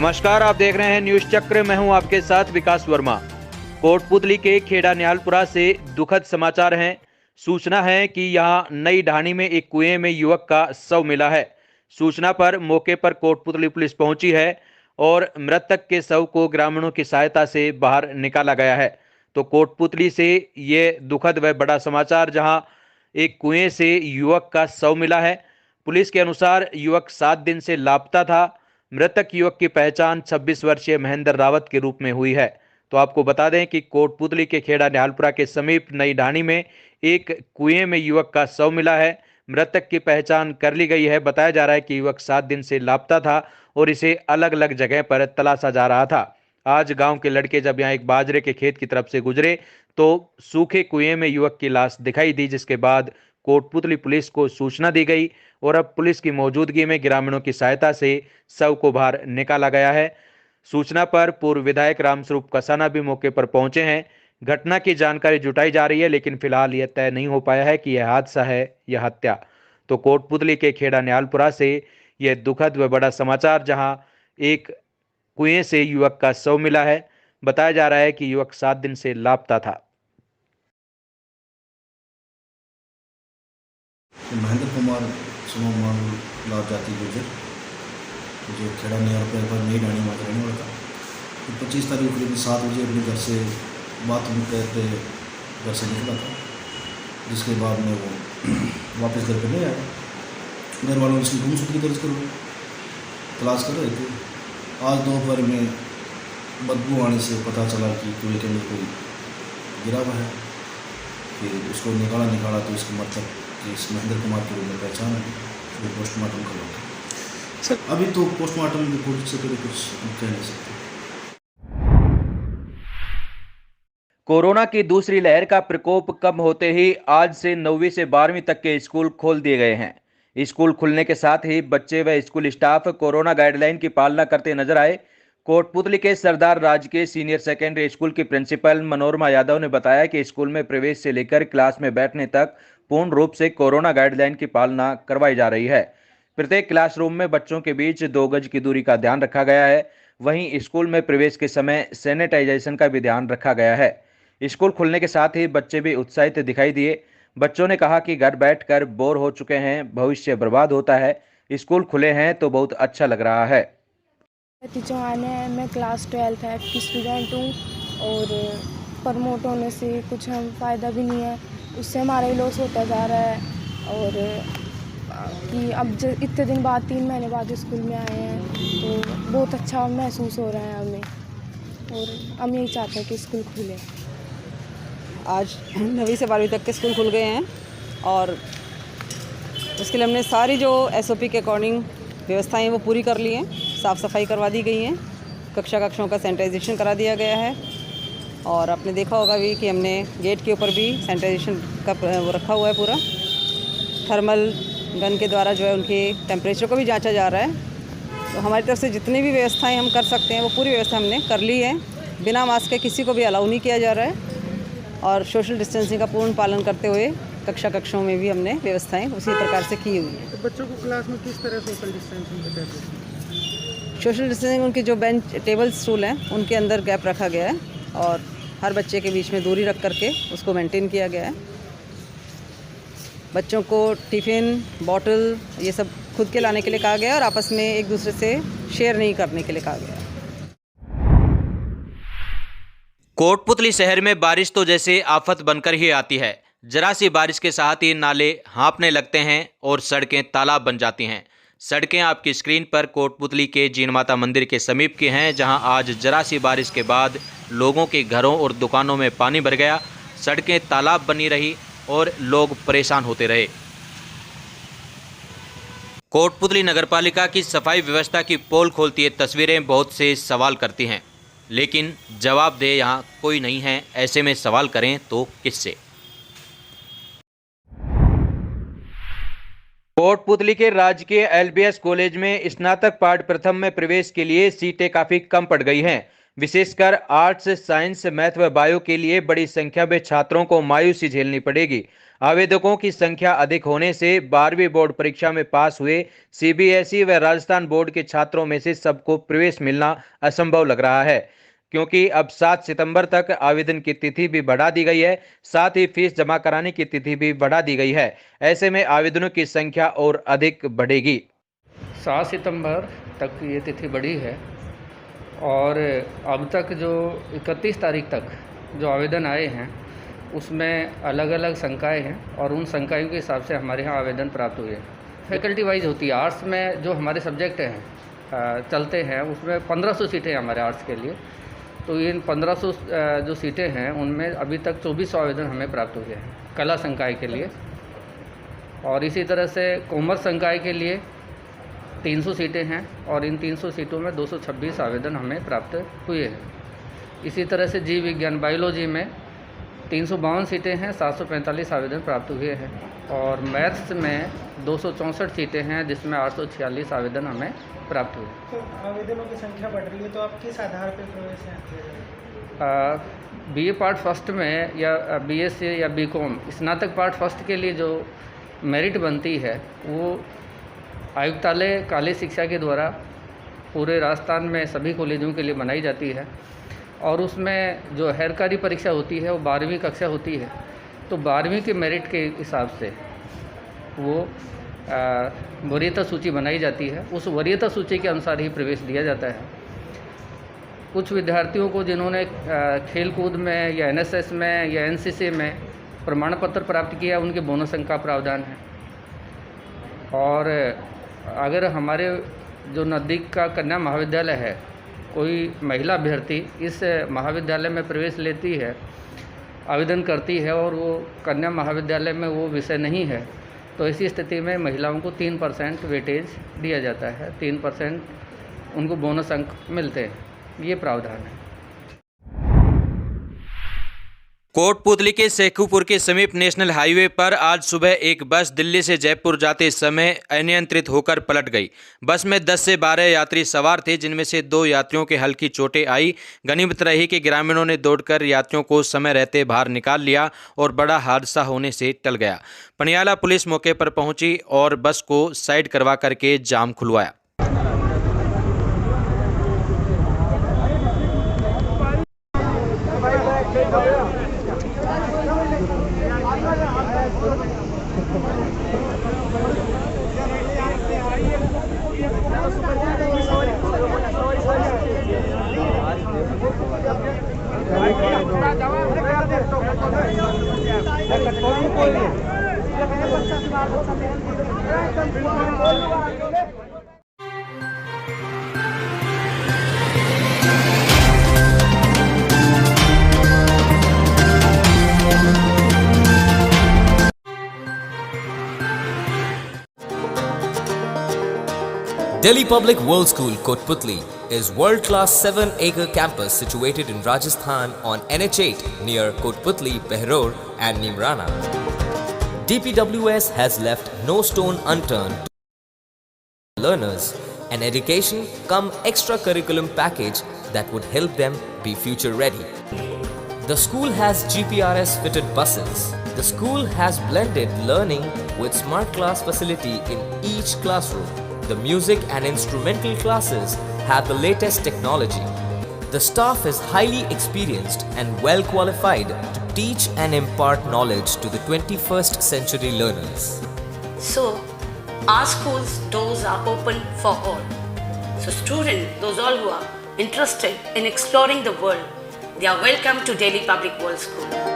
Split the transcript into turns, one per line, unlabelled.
नमस्कार, आप देख रहे हैं न्यूज चक्र। मैं हूं आपके साथ विकास वर्मा। कोटपुतली के खेड़ा न्यालपुरा से दुखद समाचार हैं। सूचना है कि यहां नई ढाणी में एक कुएं में युवक का शव मिला है। सूचना पर मौके पर कोटपुतली पुलिस पहुंची है और मृतक के शव को ग्रामीणों की सहायता से बाहर निकाला गया है। तो कोटपुतली से ये दुखद व बड़ा समाचार, जहां एक कुएं से युवक का शव मिला है। पुलिस के अनुसार युवक 7 दिन से लापता था। मृतक युवक की पहचान 26 वर्षीय महेंद्र रावत के रूप में हुई है। तो आपको बता दें कि कोटपुतली के खेड़ा न्यालपुरा के समीप नई ढाणी में एक कुएं में युवक का शव मिला है। मृतक की पहचान कर ली गई है। बताया जा रहा है कि युवक 7 दिन से लापता था और इसे अलग अलग जगह पर तलाशा जा रहा था। आज गांव के लड़के जब यहां एक बाजरे के खेत की तरफ से गुजरे तो सूखे कुएं में युवक की लाश दिखाई दी, जिसके बाद कोटपुतली पुलिस को सूचना दी गई और अब पुलिस की मौजूदगी में ग्रामीणों की सहायता से शव को बाहर निकाला गया है। सूचना पर पूर्व विधायक रामस्वरूप कसाना भी मौके पर पहुंचे हैं। घटना की जानकारी जुटाई जा रही है, लेकिन फिलहाल यह तय नहीं हो पाया है कि यह हादसा है या हत्या। तो कोटपुतली के खेड़ा न्यालपुरा से यह दुखद व बड़ा समाचार, जहां एक कुएं से युवक का शव मिला है। बताया जा रहा है कि युवक 7 दिन से लापता था।
महेंद्र कुमार सोनोमान लाभ जाति गुजर जो खेड़ा न्यालपुरा पर नई ढाणी में रहने वाला था। 25 तारीख को करीब 7 बजे अपने घर से बाथरूम करते घर से निकला था, जिसके बाद में वो वापस घर पर नहीं आया। घर वालों ने उसकी गुमशुदगी दर्ज कर तलाश कर रहे थे। आज दोपहर में बदबू आने से पता चला कि कुएं के अंदर कोई गिरा हुआ है। फिर उसको निकाला तो उसके मृतक इस महेंद्र कुमार के रूप में पहचान है। वो पोस्टमार्टम करवाया सर। अभी तो पोस्टमार्टम रिपोर्ट से पहले कुछ कह नहीं सकते।
कोरोना की दूसरी लहर का प्रकोप कम होते ही आज से 9वीं से 12वीं तक के स्कूल खोल दिए गए हैं। स्कूल खुलने के साथ ही बच्चे व स्कूल स्टाफ कोरोना गाइडलाइन की पालना करते नजर आए। कोटपुतली के सरदार राजकीय सीनियर सेकेंडरी स्कूल की प्रिंसिपल मनोरमा यादव ने बताया कि स्कूल में प्रवेश से लेकर क्लास में बैठने तक पूर्ण रूप से कोरोना गाइडलाइन की पालना करवाई जा रही है। प्रत्येक क्लासरूम में बच्चों के बीच 2 गज की दूरी का ध्यान रखा गया है। वहीं स्कूल में प्रवेश के समय सैनिटाइजेशन का भी ध्यान रखा गया है। स्कूल खुलने के साथ ही बच्चे भी उत्साहित दिखाई दिए। बच्चों ने कहा कि घर बैठकर बोर हो चुके हैं, भविष्य बर्बाद होता है, स्कूल खुले हैं तो बहुत अच्छा लग रहा है।
चौहान है, मैं क्लास 12 की स्टूडेंट हूँ और प्रमोट होने से कुछ हम फ़ायदा भी नहीं है, उससे हमारा ही लॉस होता जा रहा है। और कि अब इतने दिन बाद 3 महीने बाद स्कूल में आए हैं तो बहुत अच्छा महसूस हो रहा है हमें और हम यही चाहते हैं कि स्कूल खुले।
आज 9वीं से 12वीं तक के स्कूल खुल गए हैं और उसके लिए हमने सारी जो SOP के अकॉर्डिंग व्यवस्थाएं वो पूरी कर ली हैं। साफ़ सफाई करवा दी गई हैं, कक्षों का सैनिटाइजेशन करा दिया गया है और आपने देखा होगा भी कि हमने गेट के ऊपर भी सैनिटाइजेशन का वो रखा हुआ है। पूरा थर्मल गन के द्वारा जो है उनके टेम्परेचर को भी जांचा जा रहा है। तो हमारी तरफ से जितनी भी व्यवस्थाएं हम कर सकते हैं वो पूरी व्यवस्था हमने कर ली है। बिना मास्क के किसी को भी अलाउ नहीं किया जा रहा है और सोशल डिस्टेंसिंग का पूर्ण पालन करते हुए कक्षों में भी हमने व्यवस्थाएं उसी प्रकार से की हुई हैं।
तो बच्चों को क्लास में किस तरह सोशल डिस्टेंसिंग का कहते हैं?
सोशल डिस्टेंसिंग उनके जो बेंच टेबल स्टूल हैं उनके अंदर गैप रखा गया है और हर बच्चे के बीच में दूरी रख करके उसको मेंटेन किया गया है। बच्चों को टिफ़िन बॉटल ये सब खुद के लाने के लिए कहा गया है और आपस में एक दूसरे से शेयर नहीं करने के लिए कहा गया है।
कोटपुतली शहर में बारिश तो जैसे आफत बनकर ही आती है। जरा सी बारिश के साथ ही नाले हाँफने लगते हैं और सड़कें तालाब बन जाती हैं। सड़कें आपकी स्क्रीन पर कोटपुतली के जीन माता मंदिर के समीप की हैं, जहां आज जरा सी बारिश के बाद लोगों के घरों और दुकानों में पानी भर गया। सड़कें तालाब बनी रही और लोग परेशान होते रहे। कोटपुतली नगरपालिका की सफाई व्यवस्था की पोल खोलती ये तस्वीरें बहुत से सवाल करती हैं, लेकिन जवाब दे यहाँ कोई नहीं है। ऐसे में सवाल करें तो किससे? कोटपुतली के राजकीय LBS कॉलेज में स्नातक पाठ प्रथम में प्रवेश के लिए सीटें काफ़ी कम पड़ गई हैं। विशेषकर आर्ट्स, साइंस, मैथ व बायो के लिए बड़ी संख्या में छात्रों को मायूसी झेलनी पड़ेगी। आवेदकों की संख्या अधिक होने से 12वीं बोर्ड परीक्षा में पास हुए सीबीएसई व राजस्थान बोर्ड के छात्रों में से सबको प्रवेश मिलना असंभव लग रहा है, क्योंकि अब 7 सितंबर तक आवेदन की तिथि भी बढ़ा दी गई है। साथ ही फीस जमा कराने की तिथि भी बढ़ा दी गई है। ऐसे में आवेदनों की संख्या और अधिक बढ़ेगी।
7 सितंबर तक ये तिथि बढ़ी है और अब तक जो 31 तारीख तक जो आवेदन आए हैं उसमें अलग अलग संकाय हैं और उन संकायों के हिसाब से हमारे यहाँ आवेदन प्राप्त हुए। फैकल्टी वाइज होती है। आर्ट्स में जो हमारे सब्जेक्ट हैं चलते हैं उसमें 1500 सीटें हैं हमारे आर्ट्स के लिए। तो इन 1500 जो सीटें हैं उनमें अभी तक 2400 आवेदन हमें प्राप्त हुए हैं कला संकाय के लिए। और इसी तरह से कॉमर्स संकाय के लिए 300 सीटें हैं और इन 300 सीटों में 226 आवेदन हमें प्राप्त हुए हैं। इसी तरह से जीव विज्ञान बायोलॉजी में 352 सीटें हैं, 745 आवेदन प्राप्त हुए हैं। और मैथ्स में 264 सीटें हैं जिसमें 846 आवेदन हमें प्राप्त हुए।
तो आवेदनों की संख्या बढ़ रही है, तो आप किस आधार पर प्रवेश यहाँ किया जाएगा?
बीए पार्ट फर्स्ट में या बीएससी या बीकॉम स्नातक पार्ट फर्स्ट के लिए जो मेरिट बनती है वो आयुक्तालय काली शिक्षा के द्वारा पूरे राजस्थान में सभी कॉलेजों के लिए बनाई जाती है। और उसमें जो हैरकारी परीक्षा होती है वो 12वीं कक्षा होती है। तो 12वीं के मेरिट के हिसाब से वो वरीयता सूची बनाई जाती है। उस वरीयता सूची के अनुसार ही प्रवेश दिया जाता है। कुछ विद्यार्थियों को जिन्होंने खेल कूद में या एनएसएस में या एनसीसी में प्रमाण पत्र प्राप्त किया उनके बोनस अंक का प्रावधान है। और अगर हमारे जो नज़दीक का कन्या महाविद्यालय है, कोई महिला अभ्यर्थी इस महाविद्यालय में प्रवेश लेती है, आवेदन करती है और वो कन्या महाविद्यालय में वो विषय नहीं है, तो ऐसी स्थिति में महिलाओं को 3% वेटेज दिया जाता है। 3% उनको बोनस अंक मिलते हैं। ये प्रावधान है।
कोटपुतली के शेखुपुर के समीप नेशनल हाईवे पर आज सुबह एक बस दिल्ली से जयपुर जाते समय अनियंत्रित होकर पलट गई। बस में 10 से 12 यात्री सवार थे, जिनमें से 2 यात्रियों के हल्की चोटें आई। गनीमत रही कि ग्रामीणों ने दौड़कर यात्रियों को समय रहते बाहर निकाल लिया और बड़ा हादसा होने से टल गया। पनियाला पुलिस मौके पर पहुंची और बस को साइड करवा करके जाम खुलवाया।
Delhi Public World School, Kotputli is world-class 7-acre campus situated in Rajasthan on NH8 near Kotputli, Behror and Nimrana. DPWS has left no stone unturned to learners an education cum extracurriculum package that would help them be future ready. The school has GPRS fitted buses. The school has blended learning with smart class facility in each classroom. The music and instrumental classes have the latest technology. The staff is highly experienced and well qualified to teach and impart knowledge to the 21st century learners.
So, our school's doors are open for all. So students, those all who are interested in exploring the world, they are welcome to Delhi Public World School.